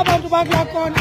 abantu bakuyakhona.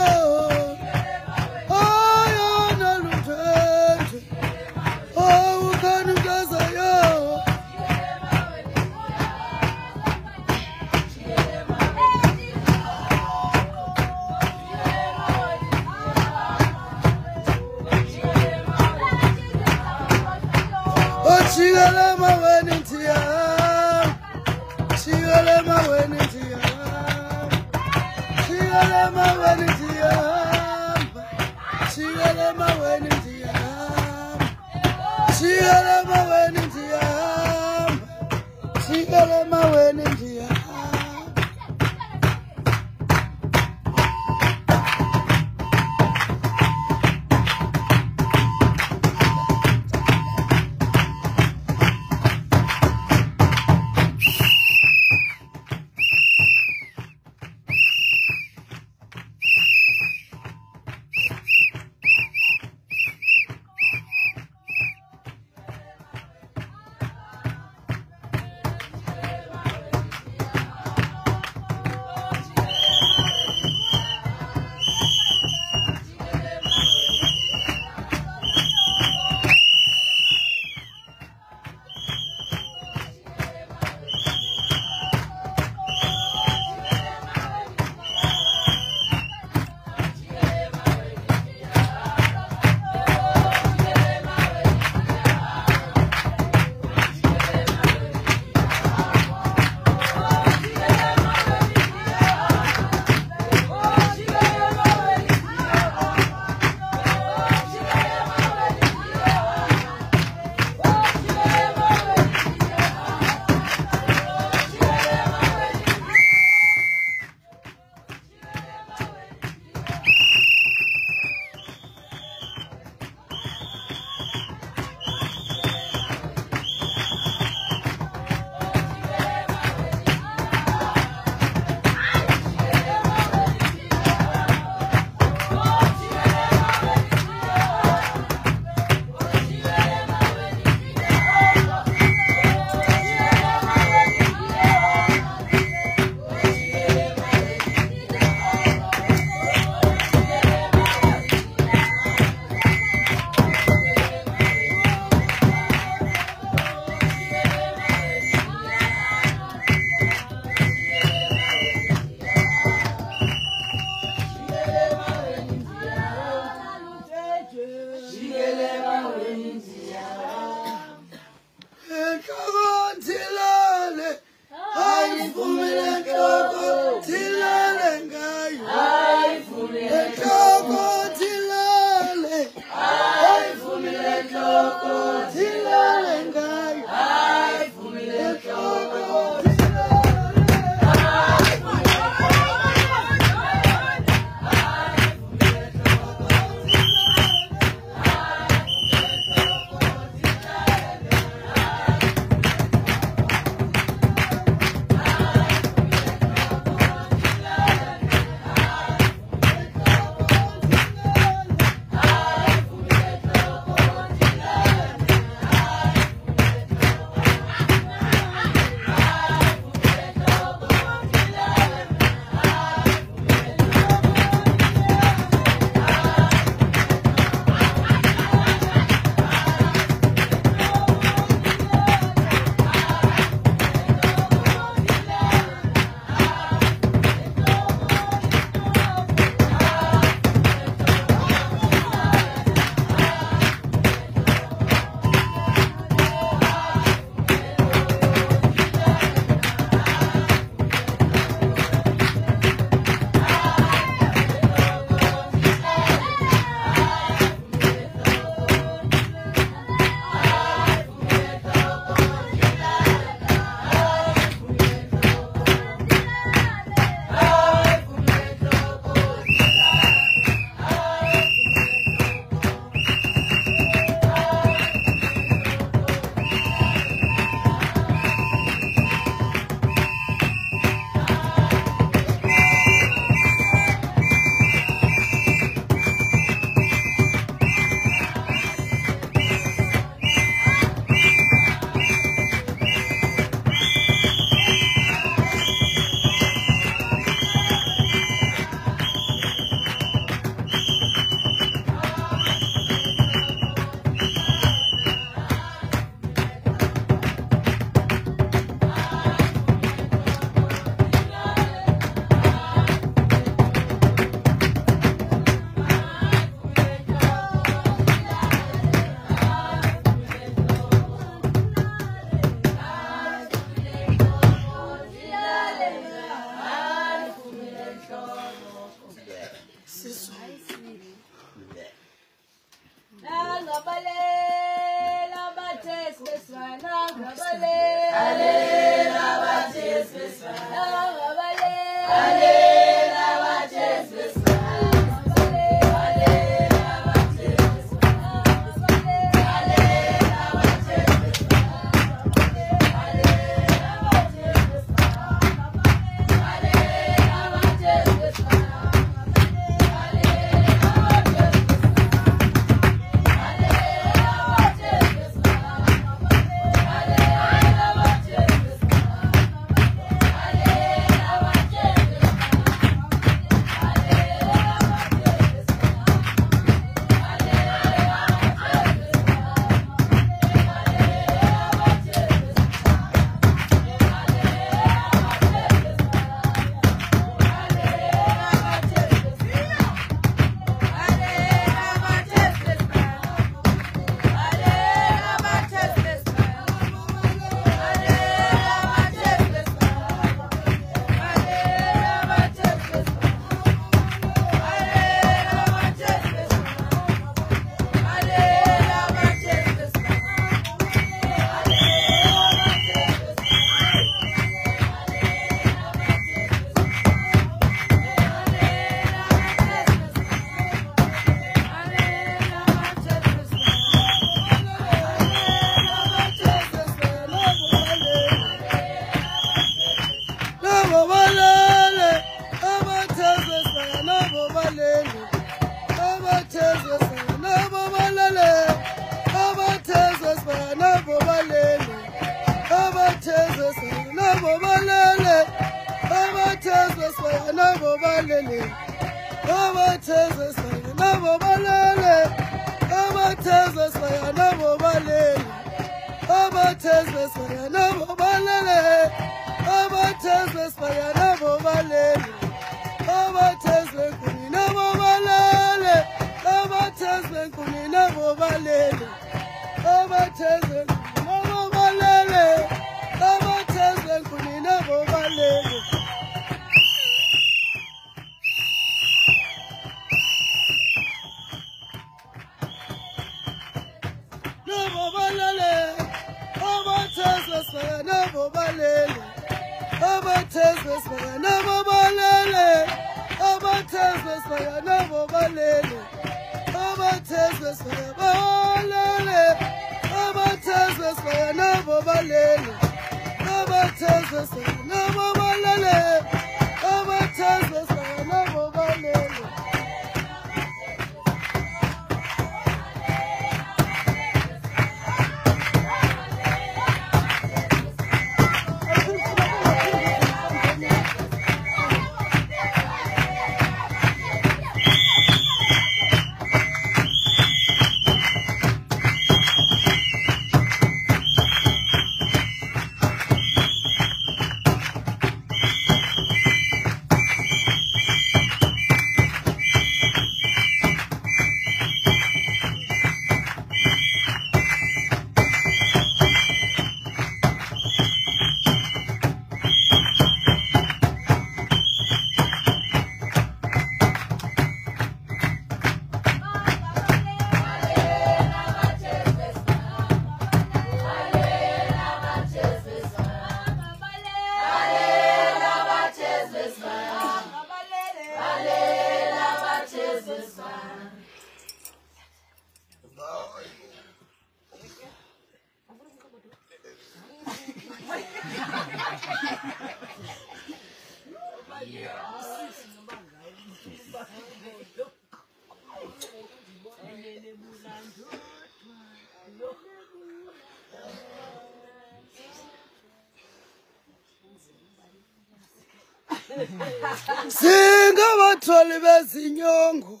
Singa batholi bezinyongo,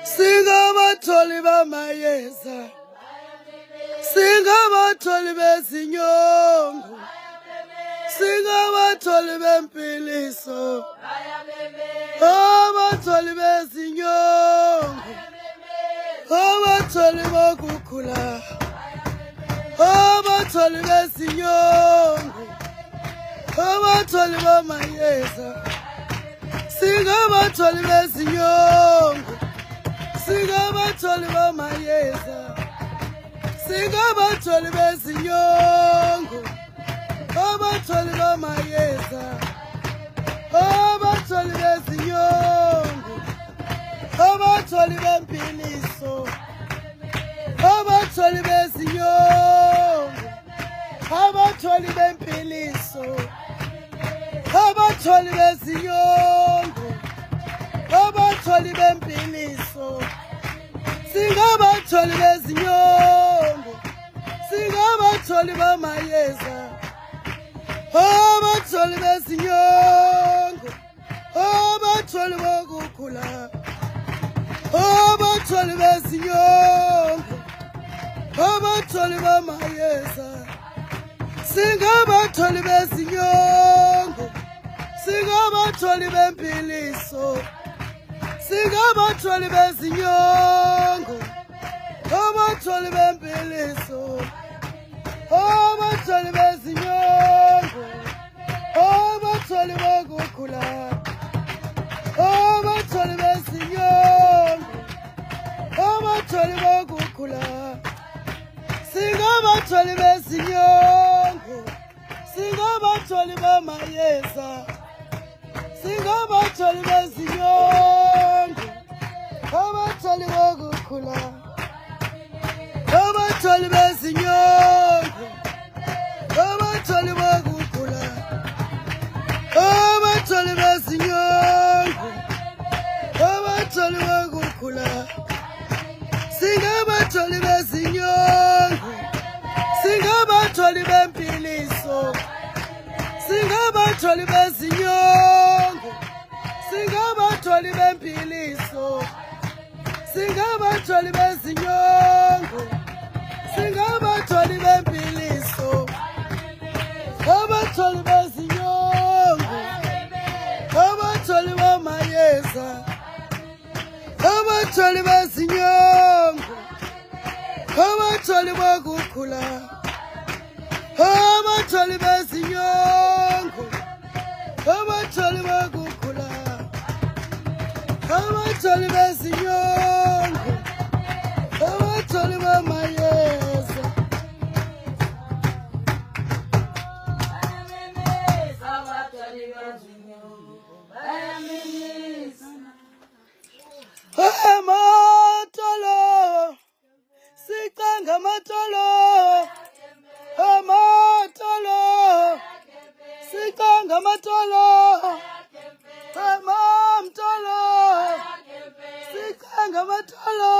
singa batholi bamayeza, singa batholi bezinyongo, singa batholi bempiliso, abatholi bezinyongo, abatholi bokukhula, abatholi bezinyongo, abatholi bamayeza, singabatholi bezinyongo, singabatholi bamayeza, singabatholi bezinyongo, abatholi bamayeza, abatholi bezinyongo, abatholi bempiliso, abatholi bezinyongo, abatholi bempiliso, abatholi bezinyongo, abatholi bempiliso, singabatholi bezinyongo, singabatholi bamayeza, abatholi bezinyongo, abatholi bokukhula, abatholi bezinyongo, abatholi bamayeza, singabatholi bezinyongo, singabatholi bempiliso, singabatholi bezinyongo, abatholi bempiliso, abatholi bezinyongo, abatholi bokukhula, abatholi bezinyongo, abatholi bokukhula, singabatholi bezinyongo, singabatholi bamayeza, singabatholi bezinyongo, abatholi bokukhula, abatholi bezinyongo, abatholi bokukhula, abatholi bezinyongo, abatholi bokukhula, singabatholi bezinyongo, singabatholi bempiliso, singabatholi bezinyongo, singabatholi bempiliso, singabatholi bezinyongo, singabatholi bempiliso, abatholi bezinyongo, abatholi bamayeza, abatholi bezinyongo, abatholi bokukhula, abatholi bezinyongo, abatholi bokukhula, abatholi bezinyongo, abatholi bamayeza. Amatolo, sikanga matolo, amatolo, sikanga matolo, amamtolo, sikanga matolo.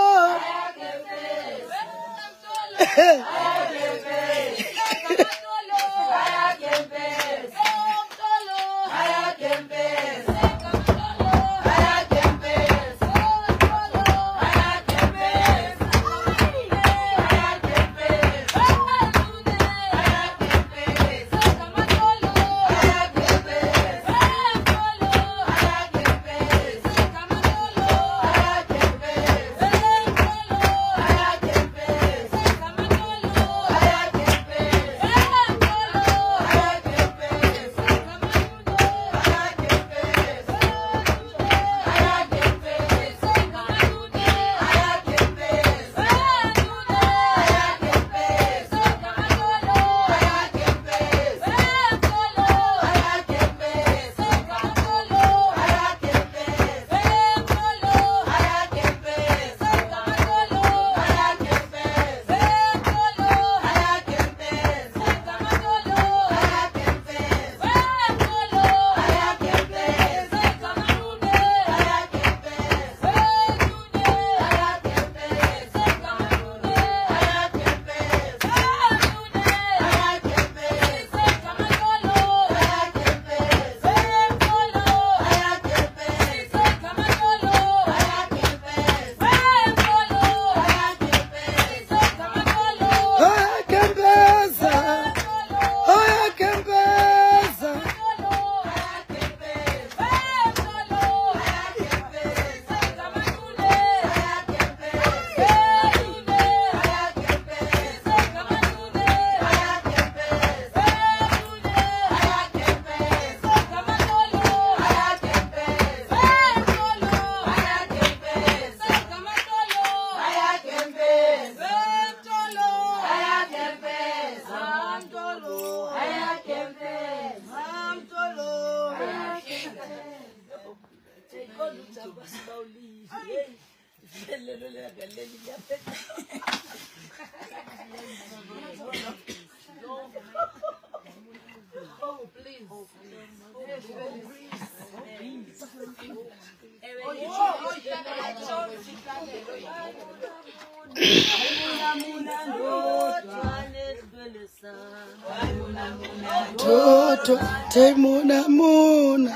Toto temuna muna,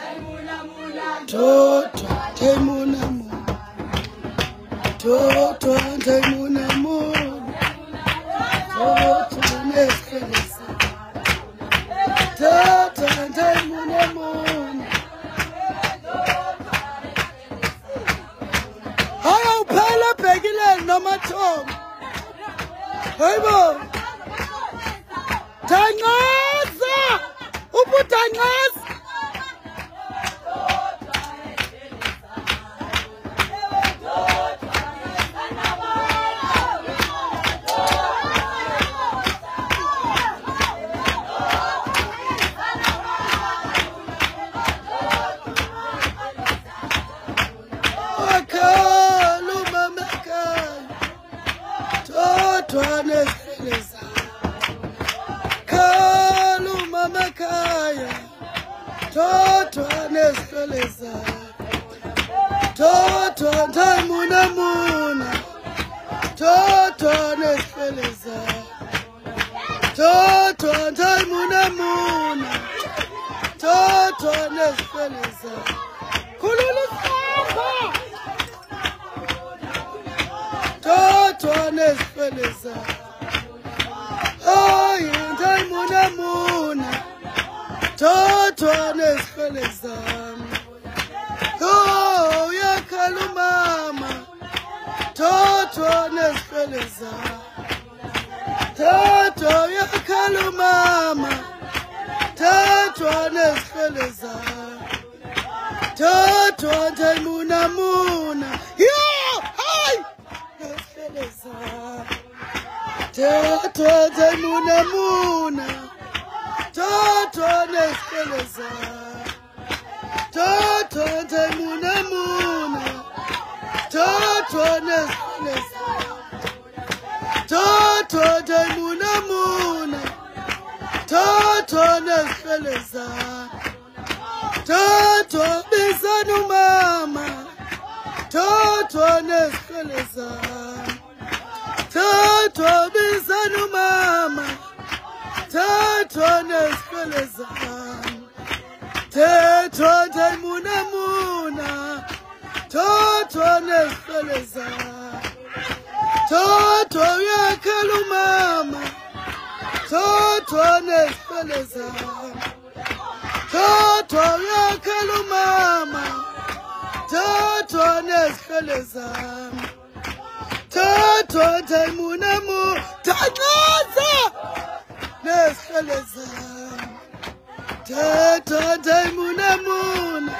toto temuna muna, toto temuna muna, toto neskelesa, toto temuna muna. Haya upela pegile no matom, hebo, tangaza, uputangaza. Toto neskeleza, toto temuna muna, toto neskeleza, toto temuna muna, toto neskeleza, kululu samba, toto neskeleza, ay temuna muna. Toto neskeleza, oh ya kalumama. Toto neskeleza, toto ya kalumama. Toto neskeleza, toto temuna muna. Yo, hi, neskeleza, toto temuna muna. Toto neskeleza, toto temuna muna, toto neskeleza, toto temuna muna, toto neskeleza, toto bizanu mama, toto neskeleza, toto bizanu mama. Toto neskeleza, toto temuna muna, toto neskeleza, toto ya kalumama, toto neskeleza, toto ya kalumama, toto neskeleza, toto temuna muna, tangaza. Neskeleza, toto temuna muna.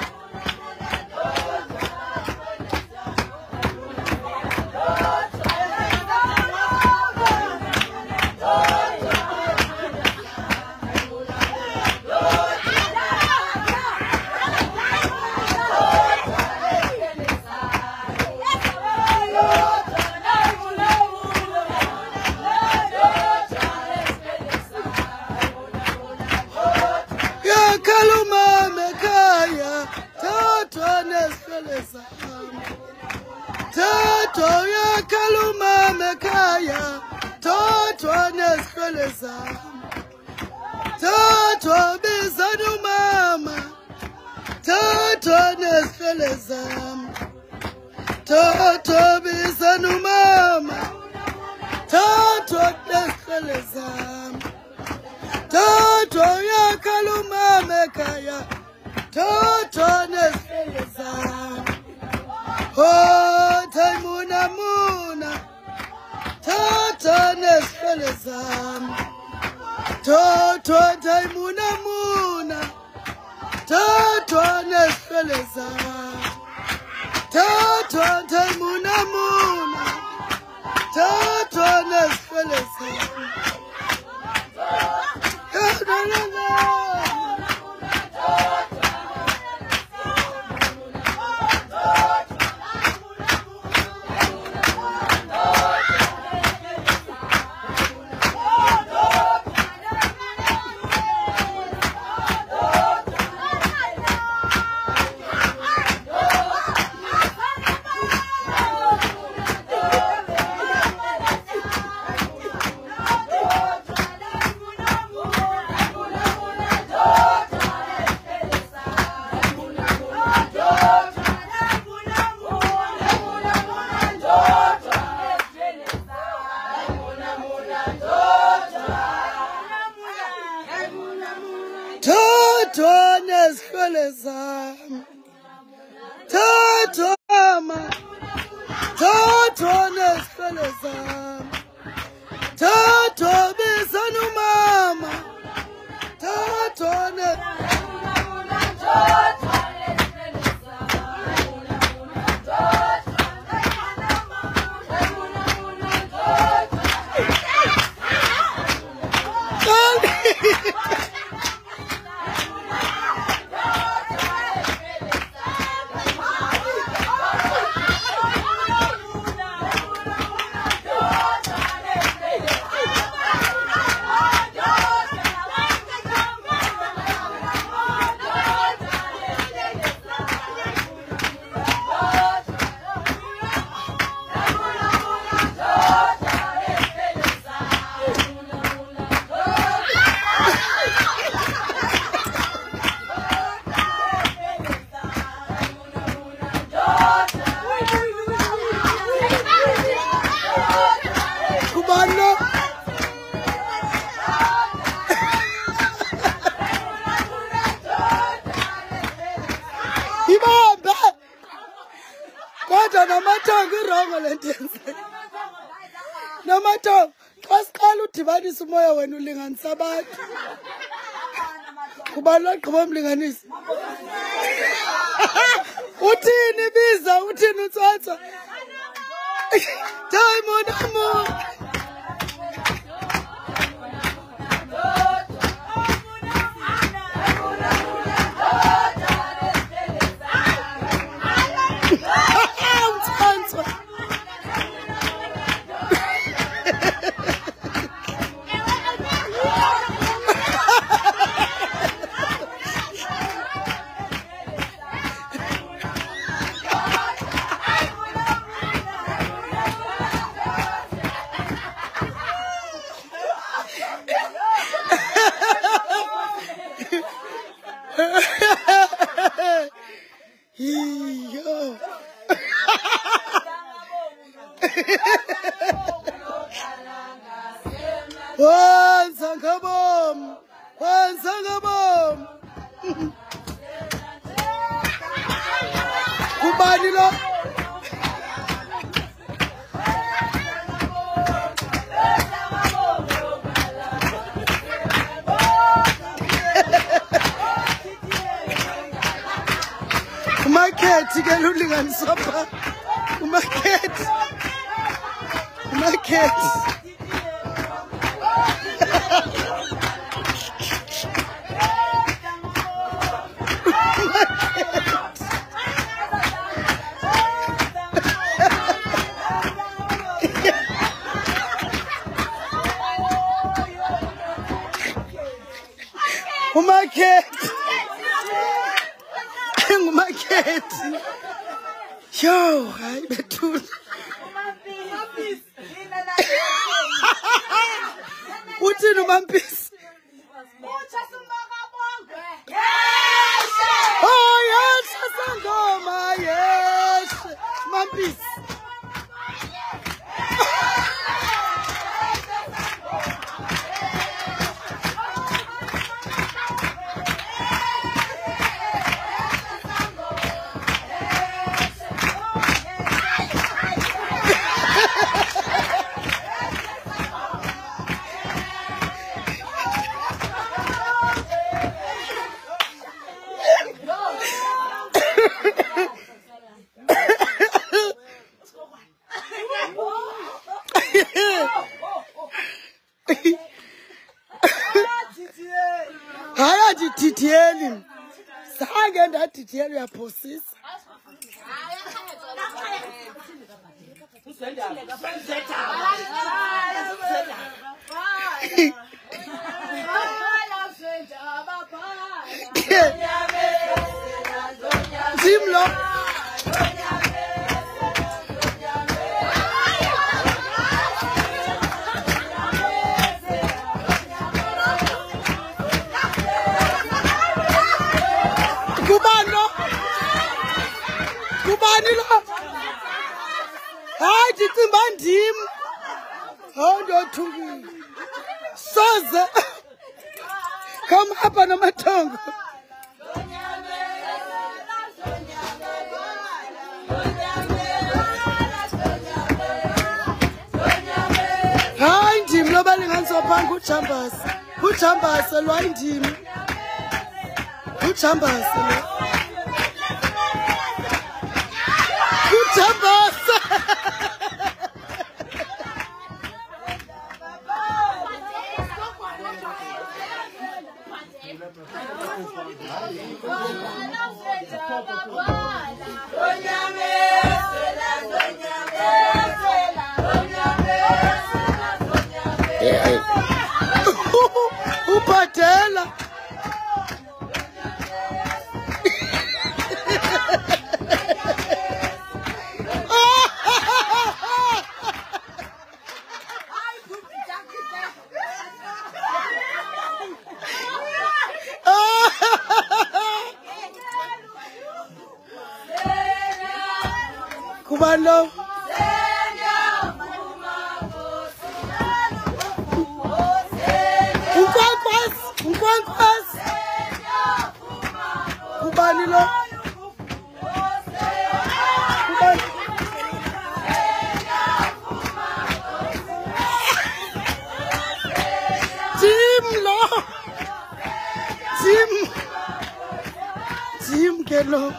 Toto ya kaluma mekaya, toto neskeleza, toto bizanu mama, toto neskeleza, toto bizanu mama, toto neskeleza, toto ya kaluma mekaya, toto neskeleza. Oh, temuna muna, toto neskeleza, toto temuna muna, toto neskeleza, toto temuna muna, toto neskeleza. Kodwa namathongo irongo lentenze. Namathongo xa siqala udibanisa umoya wena ulinganisa abantu. Kubani logqiba umlinganisi? Uthini biza uthini utsotso? Time Munamu. Kubani lo? Umakhethi ke lulinganiswa pha. Umakhethi. Umakhethi. Yo, hayi bethuna. Uthini uMampisi? Oh yes, Sangoma, yes. Mampisi. Haya dititieli. Sange ndatitieli yaphosisa. Zimlo. Kubani lo? Hayi ndicimba ndim. Hawu ndothukile. Soze. Come apha namathongo. Hayi ndim lo balinganiswa phansi ujambasi. Ujambasi lo hayi ndim. Ujambasi lo. Ujambasi. Upatela. Kubalo. Unkwankwas. Kubani lo. Kubani. lo.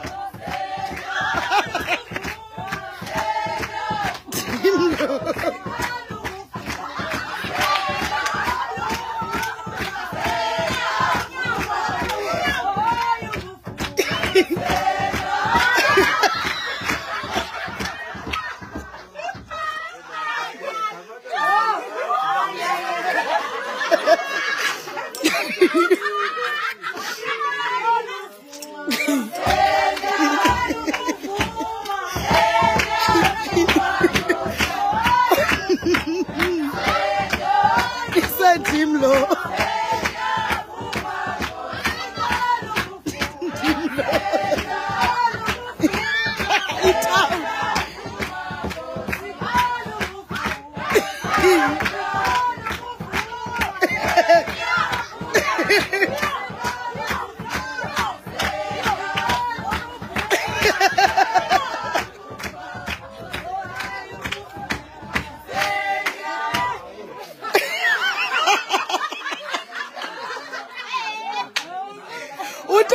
Team low.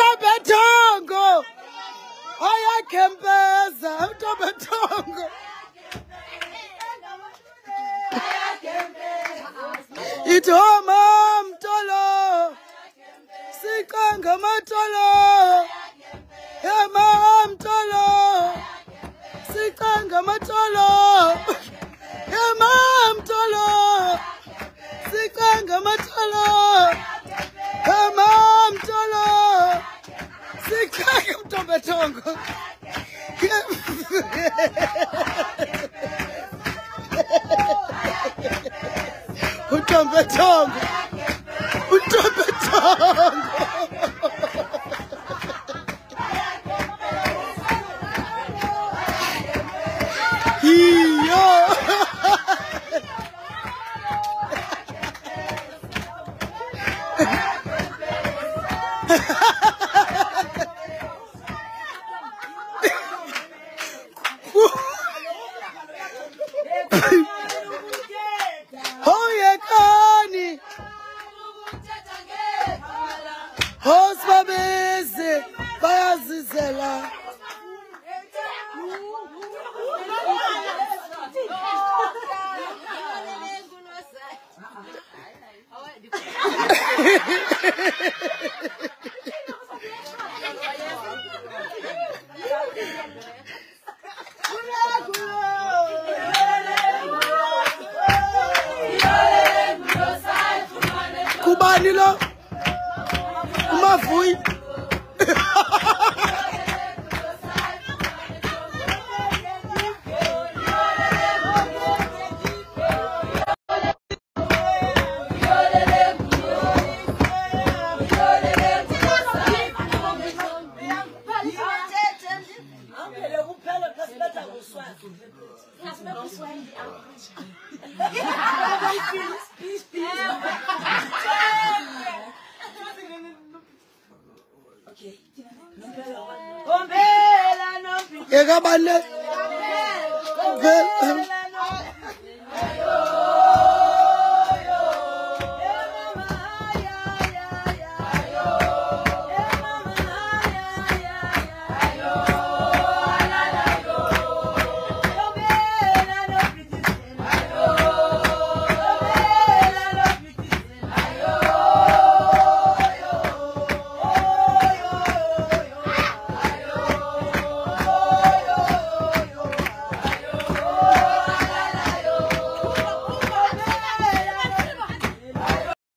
Utobetongo, ayakembeza utobetongo. Itoma mtolo, sikanga matolo, ema mtolo, sikanga matolo, ema mtolo, sikanga matolo, ema mtolo. Sikanga mtobetongo. Utobetongo. Utobetongo. Iyo. Hoyekani Hosbabeze bayazizela Kubani lo Mafui Ega bale